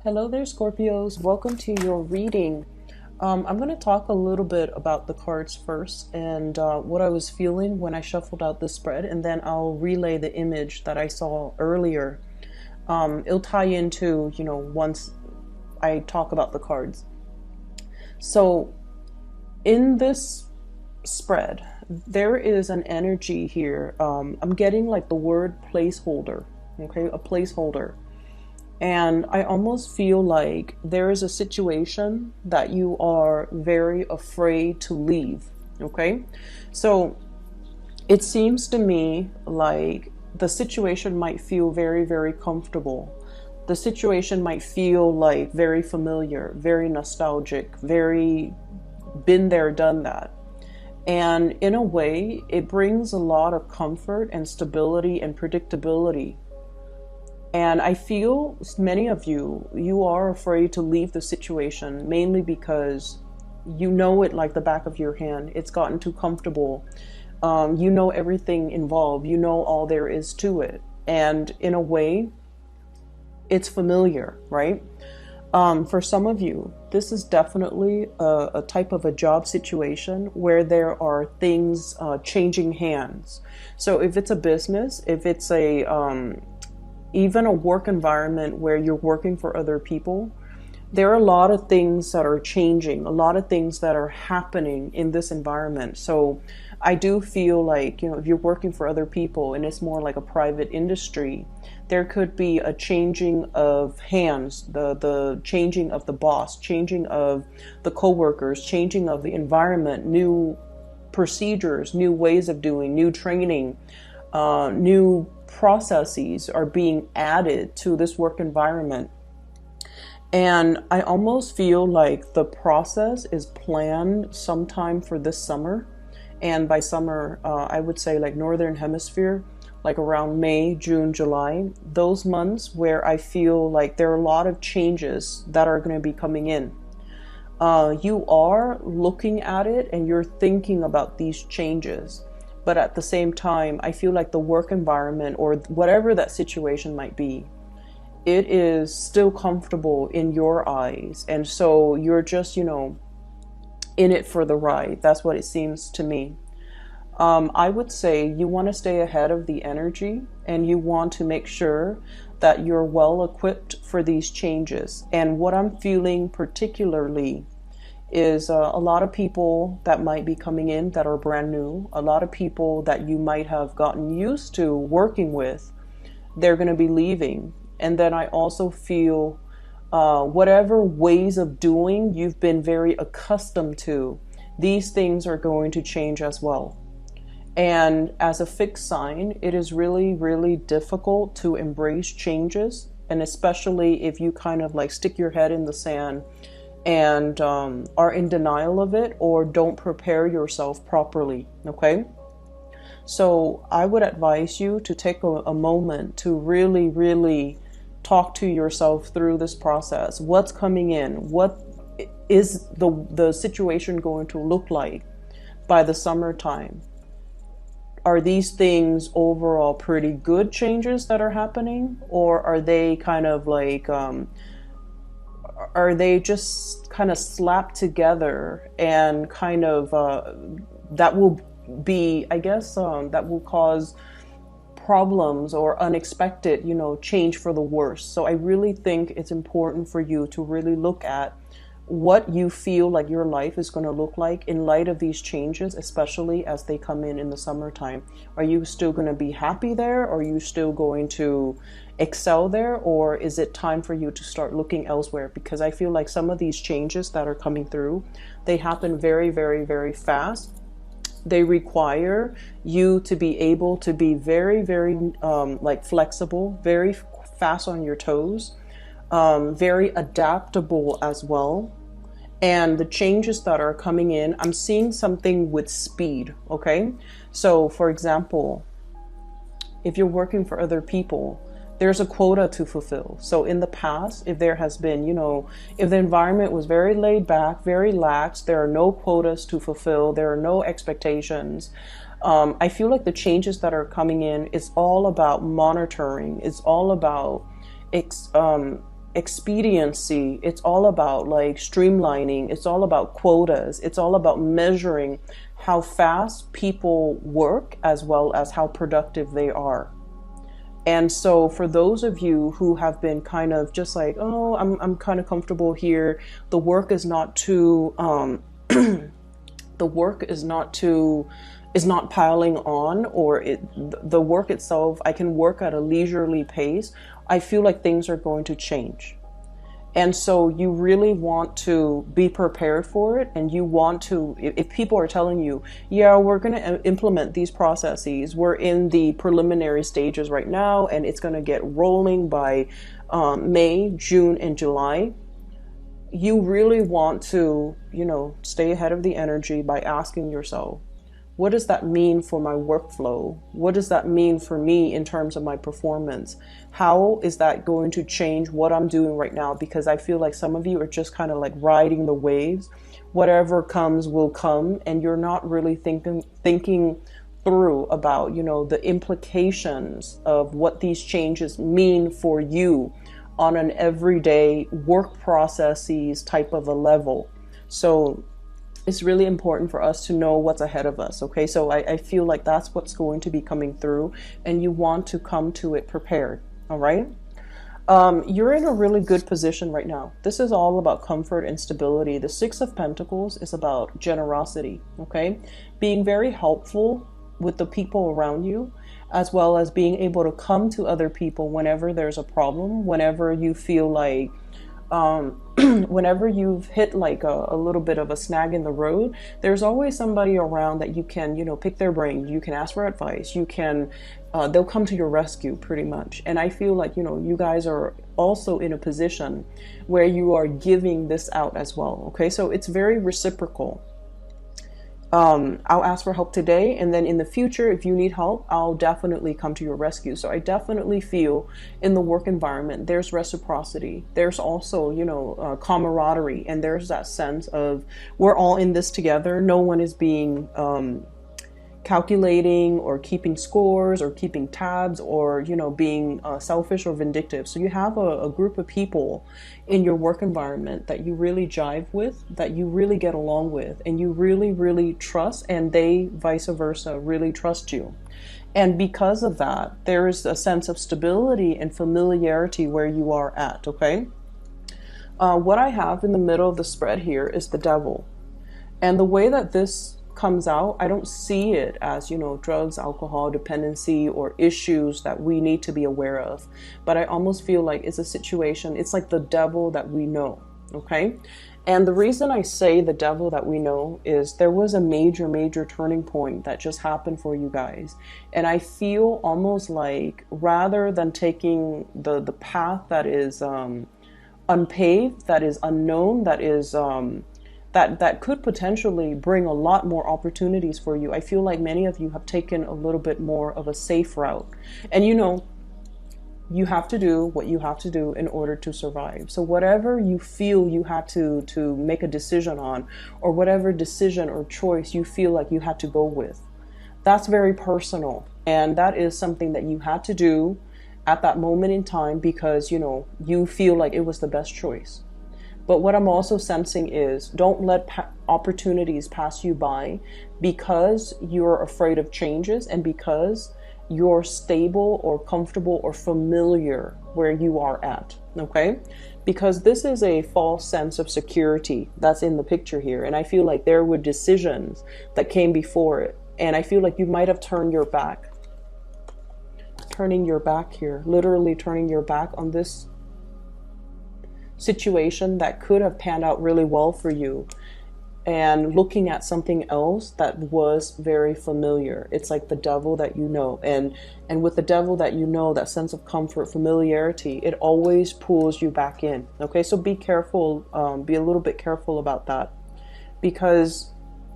Hello there, Scorpios. Welcome to your reading. I'm going to talk a little bit about the cards first and what I was feeling when I shuffled out the spread, and then I'll relay the image that I saw earlier. It'll tie into, once I talk about the cards. So, in this spread, there is an energy here. I'm getting like the word placeholder, okay? A placeholder. And I almost feel like there is a situation that you are very afraid to leave. Okay. So it seems to me like the situation might feel very, very comfortable. The situation might feel like very familiar, very nostalgic, very been there, done that. And in a way, it brings a lot of comfort and stability and predictability. And I feel many of you are afraid to leave the situation, mainly because you know it like the back of your hand. It's gotten too comfortable. You know everything involved. You know all there is to it. And in a way, it's familiar, right? For some of you, this is definitely a type of a job situation where there are things changing hands. So if it's a business, if it's even a work environment where you're working for other people, there are a lot of things that are changing, a lot of things that are happening in this environment. So I do feel like, if you're working for other people and it's more like a private industry, there could be a changing of hands, the changing of the boss, changing of the coworkers, changing of the environment, new procedures, new ways of doing, new training, new processes are being added to this work environment. And I almost feel like the process is planned sometime for this summer. And by summer, I would say like Northern Hemisphere, like around May, June, July, those months where I feel like there are a lot of changes that are going to be coming in. You are looking at it and you're thinking about these changes. But at the same time, I feel like the work environment or whatever that situation might be, it is still comfortable in your eyes. And so you're just, in it for the ride. That's what it seems to me. I would say you want to stay ahead of the energy and you want to make sure that you're well equipped for these changes. And what I'm feeling particularly is a lot of people that might be coming in that are brand new, a lot of people that you might have gotten used to working with, they're going to be leaving. And then I also feel whatever ways of doing you've been very accustomed to, these things are going to change as well. And as a fixed sign, it is really, really difficult to embrace changes. And especially if you kind of like stick your head in the sand and are in denial of it or don't prepare yourself properly, okay? So I would advise you to take a moment to really, really talk to yourself through this process. What's coming in? What is the situation going to look like by the summertime? Are these things overall pretty good changes that are happening? Or are they kind of like... are they just kind of slapped together and kind of that will be, I guess, that will cause problems or unexpected, change for the worse. So I really think it's important for you to really look at what you feel like your life is going to look like in light of these changes, especially as they come in the summertime. Are you still going to be happy there? Are you still going to excel there? Or is it time for you to start looking elsewhere? Because I feel like some of these changes that are coming through, they happen very, very, very fast. They require you to be able to be very, very like flexible, very fast on your toes, very adaptable as well. And the changes that are coming in, I'm seeing something with speed, okay? So for example, if you're working for other people, there's a quota to fulfill. So in the past, if there has been, if the environment was very laid back, very lax, there are no quotas to fulfill, there are no expectations. I feel like the changes that are coming in, it's all about monitoring. It's all about expediency. It's all about like streamlining. It's all about quotas. It's all about measuring how fast people work as well as how productive they are. And so for those of you who have been kind of just like, oh, I'm kind of comfortable here. The work is not too, the work is not piling on, or the work itself, I can work at a leisurely pace. I feel like things are going to change. And so you really want to be prepared for it. And you want to, if people are telling you, yeah, we're going to implement these processes, we're in the preliminary stages right now, and it's going to get rolling by May, June, and July. You really want to, stay ahead of the energy by asking yourself, what does that mean for my workflow? What does that mean for me in terms of my performance? How is that going to change what I'm doing right now? Because I feel like some of you are just kind of like riding the waves. Whatever comes will come, and you're not really thinking through about, the implications of what these changes mean for you on an everyday work processes type of a level. So it's really important for us to know what's ahead of us. Okay, so I feel like that's what's going to be coming through, and you want to come to it prepared. All right. You're in a really good position right now. This is all about comfort and stability. The Six of Pentacles is about generosity. Okay, being very helpful with the people around you, as well as being able to come to other people whenever there's a problem, whenever you feel like whenever you've hit like a little bit of a snag in the road, there's always somebody around that you can, pick their brain. You can ask for advice. You can, they'll come to your rescue pretty much. And I feel like, you guys are also in a position where you are giving this out as well. Okay, so it's very reciprocal. I'll ask for help today, and then in the future, if you need help, I'll definitely come to your rescue. So I definitely feel in the work environment, there's reciprocity. There's also, camaraderie, and there's that sense of we're all in this together. No one is being calculating or keeping scores or keeping tabs or being selfish or vindictive. So you have a group of people in your work environment that you really jive with, that you really get along with, and you really trust, and they vice versa really trust you. And because of that, there is a sense of stability and familiarity where you are at. Okay, what I have in the middle of the spread here is the Devil, and the way that this comes out, I don't see it as, drugs, alcohol, dependency, or issues that we need to be aware of. But I almost feel like it's a situation, it's like the devil that we know, okay? And the reason I say the devil that we know is there was a major turning point that just happened for you guys. And I feel almost like rather than taking the path that is unpaved, that is unknown, that is that could potentially bring a lot more opportunities for you. I feel like many of you have taken a little bit more of a safe route. And you have to do what you have to do in order to survive. So whatever you feel you had to make a decision on, or whatever decision or choice you feel like you had to go with, that's very personal. And that is something that you had to do at that moment in time because, you feel like it was the best choice. But what I'm also sensing is don't let opportunities pass you by because you're afraid of changes and because you're stable or comfortable or familiar where you are at, okay? Because this is a false sense of security that's in the picture here. And I feel like there were decisions that came before it. And I feel like you might have turned your back. Turning your back here, literally turning your back on this situation that could have panned out really well for you and looking at something else that was very familiar. It's like the devil that you know, and with the devil that you know, that sense of comfort, familiarity, it always pulls you back in. Okay, so be careful, be a little bit careful about that, because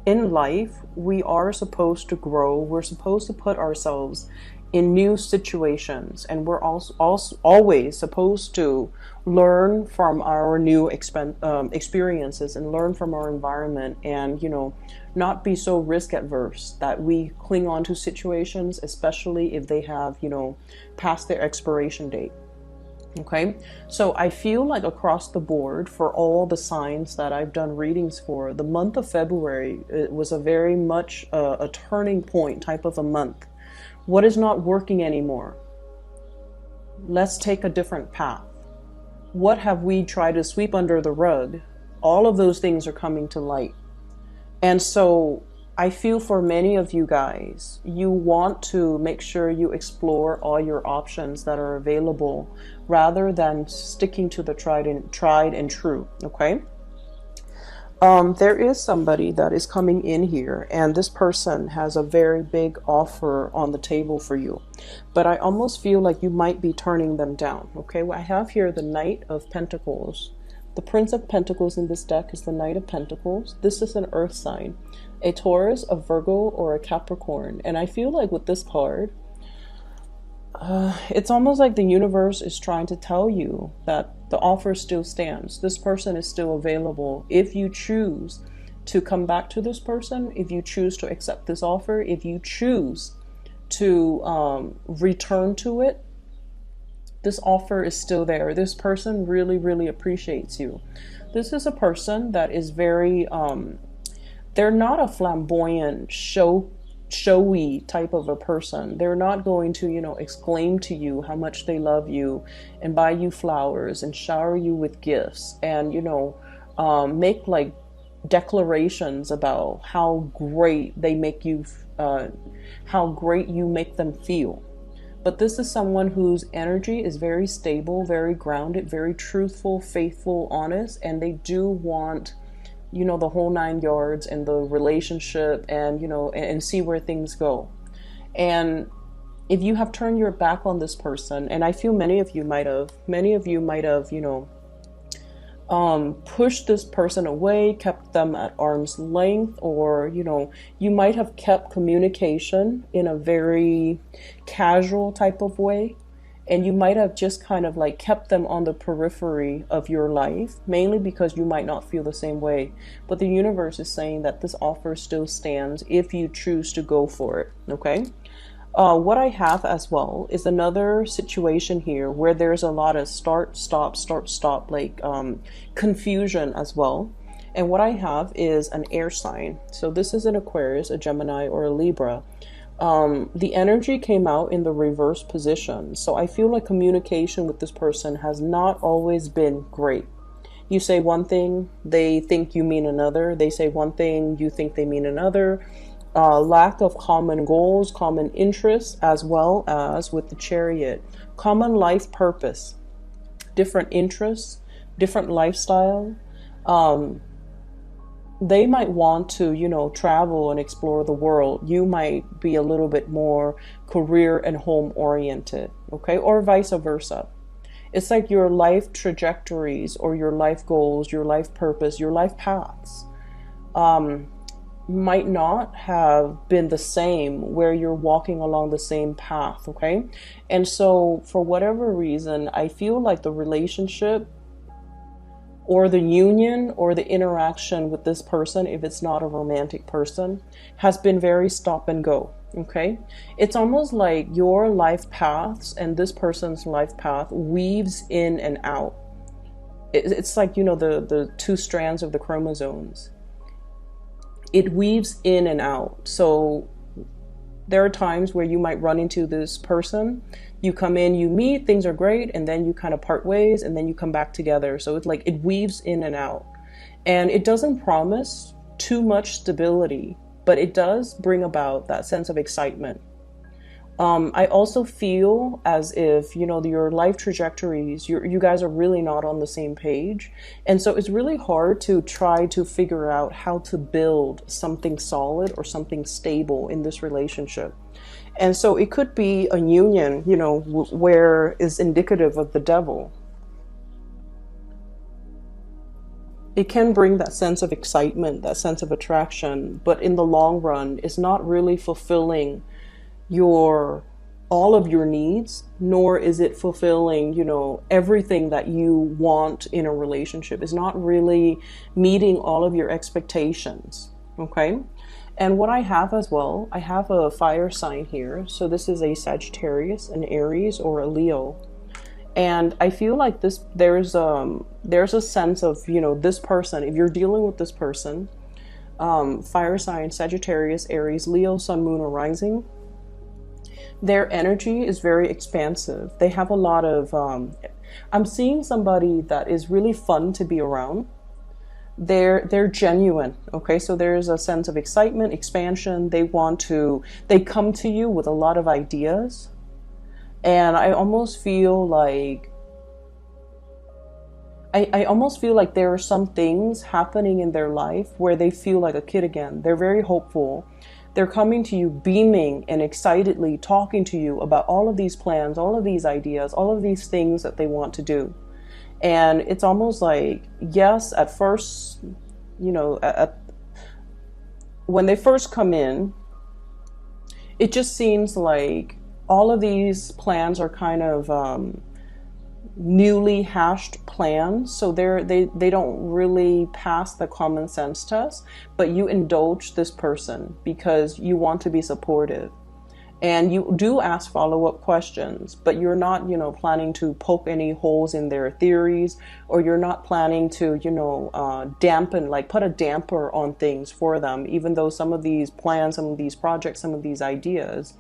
in life we are supposed to grow. We're supposed to put ourselves in new situations, and we're also always supposed to learn from our new experiences and learn from our environment, and not be so risk adverse that we cling on to situations, especially if they have passed their expiration date. Okay, so I feel like across the board for all the signs that I've done readings for, the month of February, it was a very much a turning point type of a month. What is not working anymore? Let's take a different path. What have we tried to sweep under the rug? All of those things are coming to light. And so I feel for many of you guys, you want to make sure you explore all your options that are available rather than sticking to the tried and true, okay? There is somebody that is coming in here, and this person has a very big offer on the table for you. But I almost feel like you might be turning them down, okay? I have here the Knight of Pentacles. The Prince of Pentacles in this deck is the Knight of Pentacles. This is an earth sign, a Taurus, a Virgo, or a Capricorn. And I feel like with this card, it's almost like the universe is trying to tell you that the offer still stands. This person is still available. If you choose to come back to this person, if you choose to accept this offer, if you choose to return to it, this offer is still there. This person really, really appreciates you. This is a person that is very, they're not a flamboyant, showy type of a person. They're not going to, you know, exclaim to you how much they love you and buy you flowers and shower you with gifts and, you know, make like declarations about how great they make you, how great you make them feel. But this is someone whose energy is very stable, very grounded, very truthful, faithful, honest, and they do want, you know, the whole 9 yards and the relationship and, you know, and see where things go. And if you have turned your back on this person, and I feel many of you might have, you know, pushed this person away, kept them at arm's length, or, you know, you might have kept communication in a very casual type of way. And you might have just kind of like kept them on the periphery of your life, mainly because you might not feel the same way. But the universe is saying that this offer still stands if you choose to go for it, okay? What I have as well is another situation here where there's a lot of start, stop, like confusion as well. And what I have is an air sign. So this is an Aquarius, a Gemini, or a Libra. The energy came out in the reverse position. So I feel like communication with this person has not always been great. You say one thing, they think you mean another. They say one thing, you think they mean another. Lack of common goals, common interests, as well as with the Chariot, common life purpose, different interests, different lifestyle. They might want to, you know, travel and explore the world. You might be a little bit more career and home oriented, okay? Or vice versa. It's like your life trajectories or your life goals, your life purpose, your life paths might not have been the same where you're walking along the same path, okay? And so for whatever reason, I feel like the relationship or the union or the interaction with this person, if it's not a romantic person, has been very stop and go, okay? It's almost like your life paths and this person's life path weaves in and out. It's like, you know, the two strands of the chromosomes. It weaves in and out. So there are times where you might run into this person, you come in, you meet, things are great, and then you kind of part ways, and then you come back together. So it's like it weaves in and out. And it doesn't promise too much stability, but it does bring about that sense of excitement. I also feel as if, you know, your life trajectories, you guys are really not on the same page. And so it's really hard to try to figure out how to build something solid or something stable in this relationship. And so it could be a union, you know, where is indicative of the devil. It can bring that sense of excitement, that sense of attraction, but in the long run, it's not really fulfilling all of your needs, nor is it fulfilling, you know, everything that you want in a relationship. It's not really meeting all of your expectations, okay? And what I have as well, I have a fire sign here. So this is a Sagittarius, an Aries, or a Leo. And I feel like there's a sense of, you know, this person, if you're dealing with this person, fire sign, Sagittarius, Aries, Leo, Sun, Moon, or Rising, their energy is very expansive. They have a lot of, I'm seeing somebody that is really fun to be around. They're genuine. Okay, so there's a sense of excitement, expansion. They come to you with a lot of ideas. And I almost feel like I almost feel like there are some things happening in their life where they feel like a kid again. They're very hopeful. They're coming to you beaming and excitedly talking to you about all of these plans, all of these ideas, all of these things that they want to do. And it's almost like, yes, at first, you know, when they first come in, it just seems like all of these plans are kind of newly hashed plans, so they don't really pass the common sense test, but you indulge this person because you want to be supportive, and you do ask follow-up questions, but you're not, you know, planning to poke any holes in their theories, or you're not planning to, you know, dampen, like put a damper on things for them, even though some of these plans, some of these projects, some of these ideas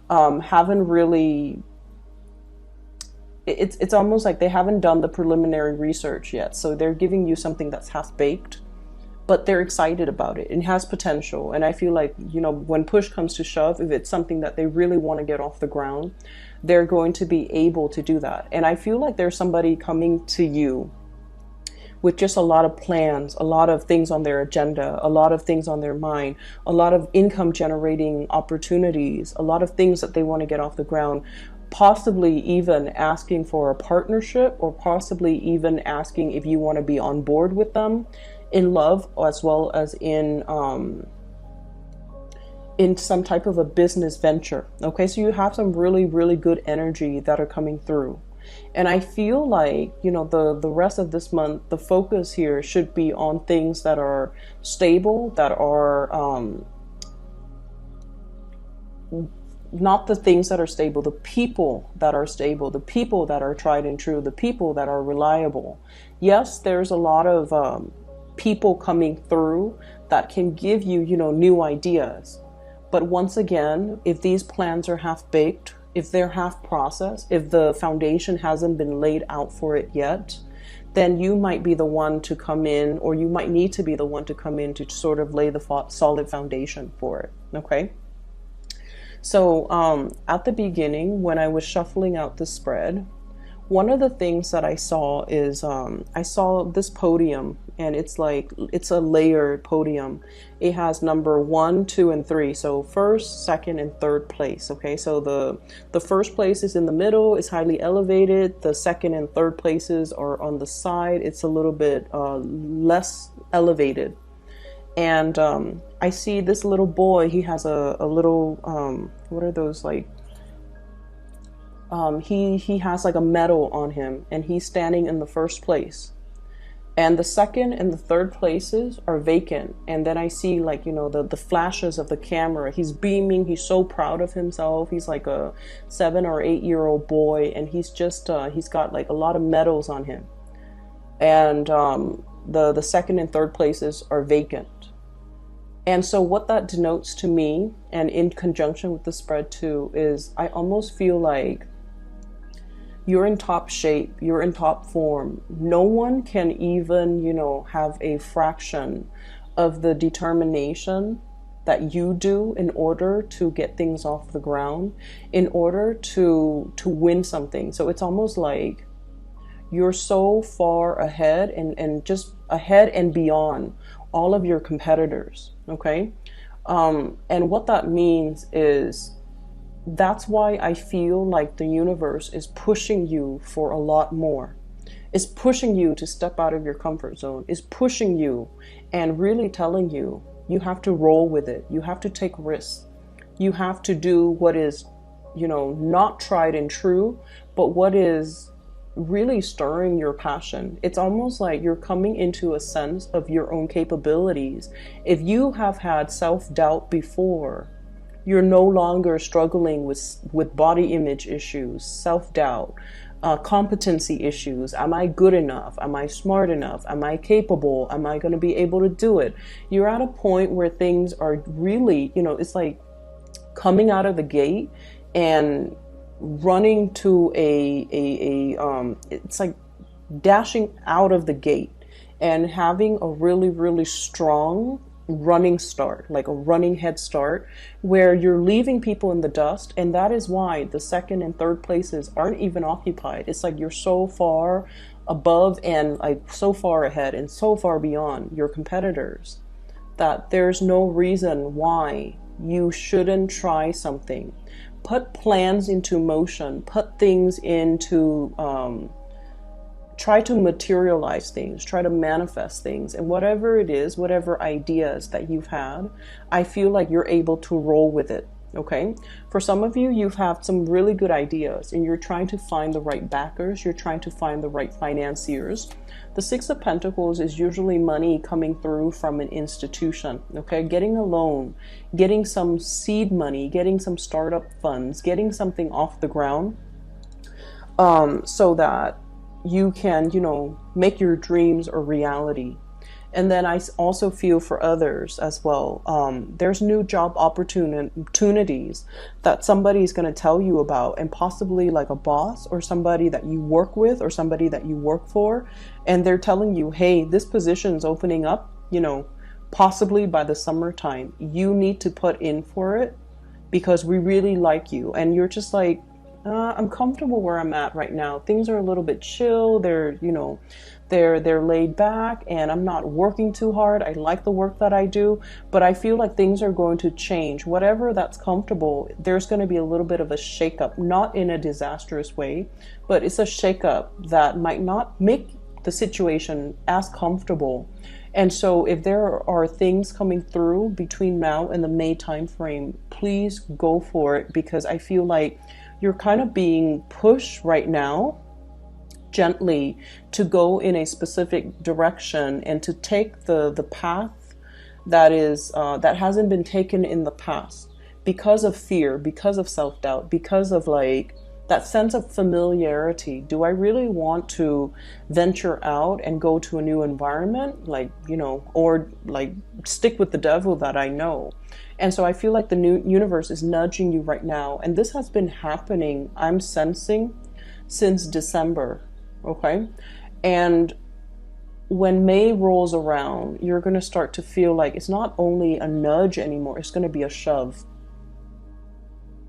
haven't really, it's almost like they haven't done the preliminary research yet. So they're giving you something that's half-baked, but they're excited about it. It has potential. And I feel like, you know, when push comes to shove, if it's something that they really want to get off the ground, they're going to be able to do that. And I feel like there's somebody coming to you with just a lot of plans, a lot of things on their agenda, a lot of things on their mind, a lot of income generating opportunities, a lot of things that they want to get off the ground, possibly even asking for a partnership, or possibly even asking if you want to be on board with them in love, as well as in some type of a business venture. Okay, so you have some really, really good energy that are coming through. And I feel like, you know, the rest of this month, the focus here should be on things that are stable, that are not the things that are stable, the people that are stable, the people that are tried and true, the people that are reliable. Yes, there's a lot of people coming through that can give you, you know, new ideas. But once again, if these plans are half-baked, if they're half processed, if the foundation hasn't been laid out for it yet, then you might be the one to come in, or you might need to be the one to come in to sort of lay the solid foundation for it. Okay. So at the beginning, when I was shuffling out the spread, one of the things that I saw is I saw this podium, and it's a layered podium. It has number 1, 2, and 3. So first, second, and third place. Okay, so the first place is in the middle. It's highly elevated. The second and third places are on the side. It's a little bit less elevated. And I see this little boy. He has a little what are those, like? He has like a medal on him, and he's standing in the first place. And the second and the third places are vacant. And then I see, like, you know, the flashes of the camera. He's beaming. He's so proud of himself. He's like a 7 or 8 year old boy, and he's just he's got like a lot of medals on him. And the second and third places are vacant. And so what that denotes to me, and in conjunction with the spread too, is I almost feel like you're in top shape, you're in top form. No one can even, you know, have a fraction of the determination that you do in order to get things off the ground, in order to win something. So it's almost like you're so far ahead, and just ahead and beyond all of your competitors. Okay. And what that means is, that's why I feel like the universe is pushing you for a lot more. It's pushing you to step out of your comfort zone. It's pushing you and really telling you, you have to roll with it. You have to take risks. You have to do what is, you know, not tried and true, but what is really stirring your passion. It's almost like you're coming into a sense of your own capabilities. If you have had self-doubt before, you're no longer struggling with body image issues, self-doubt, competency issues. Am I good enough? Am I smart enough? Am I capable? Am I going to be able to do it? You're at a point where things are really, it's like coming out of the gate and running to it's like dashing out of the gate and having a really, really strong running start, like a running head start, where you're leaving people in the dust. And that is why the second and third places aren't even occupied. It's like you're so far above and like so far ahead and so far beyond your competitors that there's no reason why you shouldn't try something. Put plans into motion, put things into try to materialize things, try to manifest things, and whatever it is, whatever ideas that you've had, I feel like you're able to roll with it. Okay, for some of you, you've had some really good ideas and you're trying to find the right backers, you're trying to find the right financiers. The Six of Pentacles is usually money coming through from an institution, okay? Getting a loan, getting some seed money, getting some startup funds, getting something off the ground, so that you can, make your dreams a reality. And then I also feel for others as well. There's new job opportunities that somebody's going to tell you about, and possibly like a boss or somebody that you work with or somebody that you work for. And they're telling you, hey, this position's opening up, possibly by the summertime. You need to put in for it because we really like you. And you're just like, I'm comfortable where I'm at right now. Things are a little bit chill. They're laid back and I'm not working too hard. I like the work that I do, but I feel like things are going to change. Whatever that's comfortable, there's going to be a little bit of a shakeup, not in a disastrous way, but it's a shakeup that might not make the situation as comfortable. And so if there are things coming through between now and the May timeframe, please go for it, because I feel like you're kind of being pushed right now gently to go in a specific direction and to take the path that is that hasn't been taken in the past because of fear, because of self-doubt, because of like that sense of familiarity. Do I really want to venture out and go to a new environment, or like stick with the devil that I know? And so I feel like the new universe is nudging you right now. And this has been happening, I'm sensing, since December. Okay. And when May rolls around, you're going to start to feel like it's not only a nudge anymore, it's going to be a shove.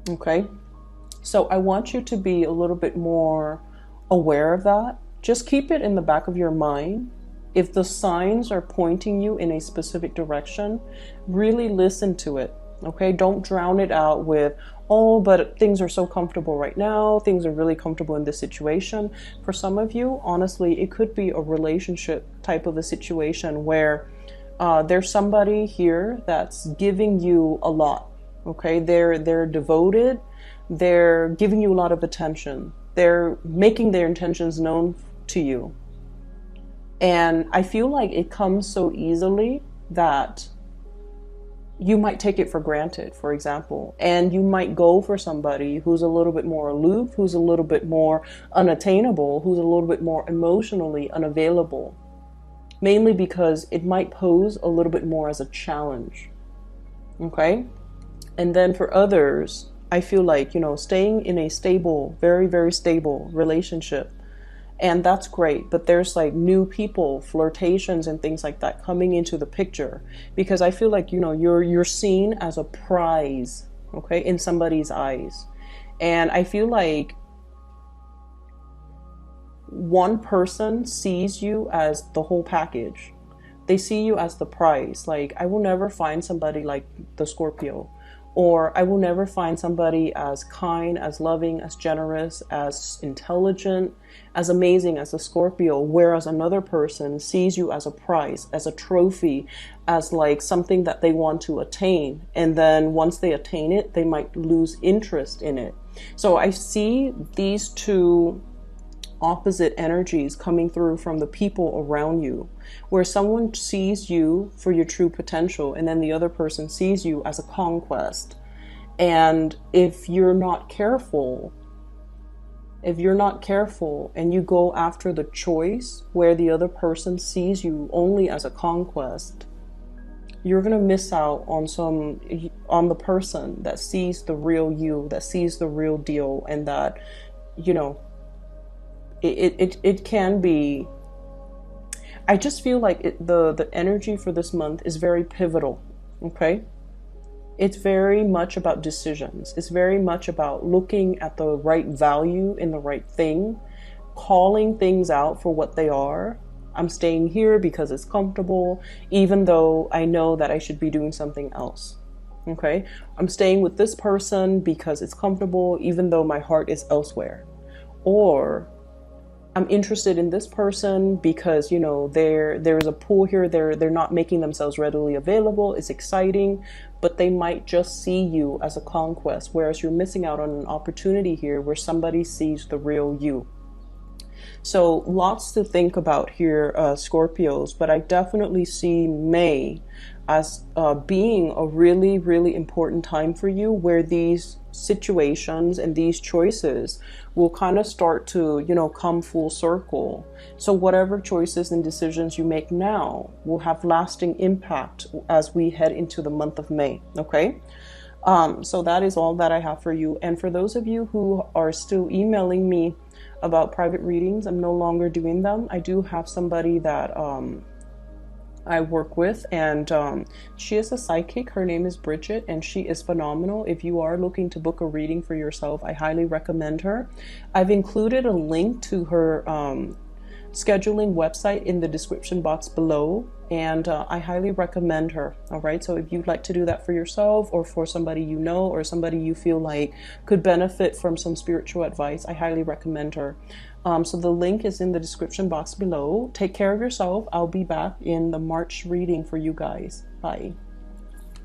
Okay. So I want you to be a little bit more aware of that. Just keep it in the back of your mind. If the signs are pointing you in a specific direction, really listen to it. Okay. Don't drown it out with, oh, but things are so comfortable right now. Things are really comfortable in this situation. For some of you, honestly, it could be a relationship type of a situation where there's somebody here that's giving you a lot. Okay. They're devoted. They're giving you a lot of attention. They're making their intentions known to you. And I feel like it comes so easily that you might take it for granted, for example. And you might go for somebody who's a little bit more aloof, who's a little bit more unattainable, who's a little bit more emotionally unavailable. Mainly because it might pose a little bit more as a challenge. Okay? And then for others, I feel like, staying in a stable, very, very stable relationship, and that's great, but there's like new people, flirtations and things like that coming into the picture, because I feel like, you're seen as a prize, okay, in somebody's eyes. And I feel like one person sees you as the whole package. They see you as the prize. Like, I will never find somebody like the Scorpio. Or I will never find somebody as kind, as loving, as generous, as intelligent, as amazing as a Scorpio. Whereas another person sees you as a prize, as a trophy, as like something that they want to attain. And then once they attain it, they might lose interest in it. So I see these two opposite energies coming through from the people around you, where someone sees you for your true potential and then the other person sees you as a conquest. And if you're not careful, If you're not careful and you go after the choice where the other person sees you only as a conquest, you're going to miss out on the person that sees the real you, that sees the real deal, and that, you know, it can be. I just feel like the energy for this month is very pivotal. Okay, it's very much about decisions. It's very much about looking at the right value in the right thing, calling things out for what they are. I'm staying here because it's comfortable, even though I know that I should be doing something else. Okay, I'm staying with this person because it's comfortable, even though my heart is elsewhere. Or I'm interested in this person because, you know, there's a pull here. They're not making themselves readily available. It's exciting, but they might just see you as a conquest, whereas you're missing out on an opportunity here where somebody sees the real you. So lots to think about here, Scorpios, but I definitely see May as being a really, really important time for you, where these situations and these choices will kind of start to, you know, come full circle. So whatever choices and decisions you make now will have lasting impact as we head into the month of May. Okay. So that is all that I have for you. And for those of you who are still emailing me about private readings, I'm no longer doing them. I do have somebody that I work with, and she is a psychic. Her name is Bridget, and she is phenomenal. If you are looking to book a reading for yourself, I highly recommend her. I've included a link to her scheduling website in the description box below, and I highly recommend her. All right, so if you'd like to do that for yourself, or for somebody you know, or somebody you feel like could benefit from some spiritual advice, I highly recommend her. So the link is in the description box below. Take care of yourself. I'll be back in the March reading for you guys. Bye.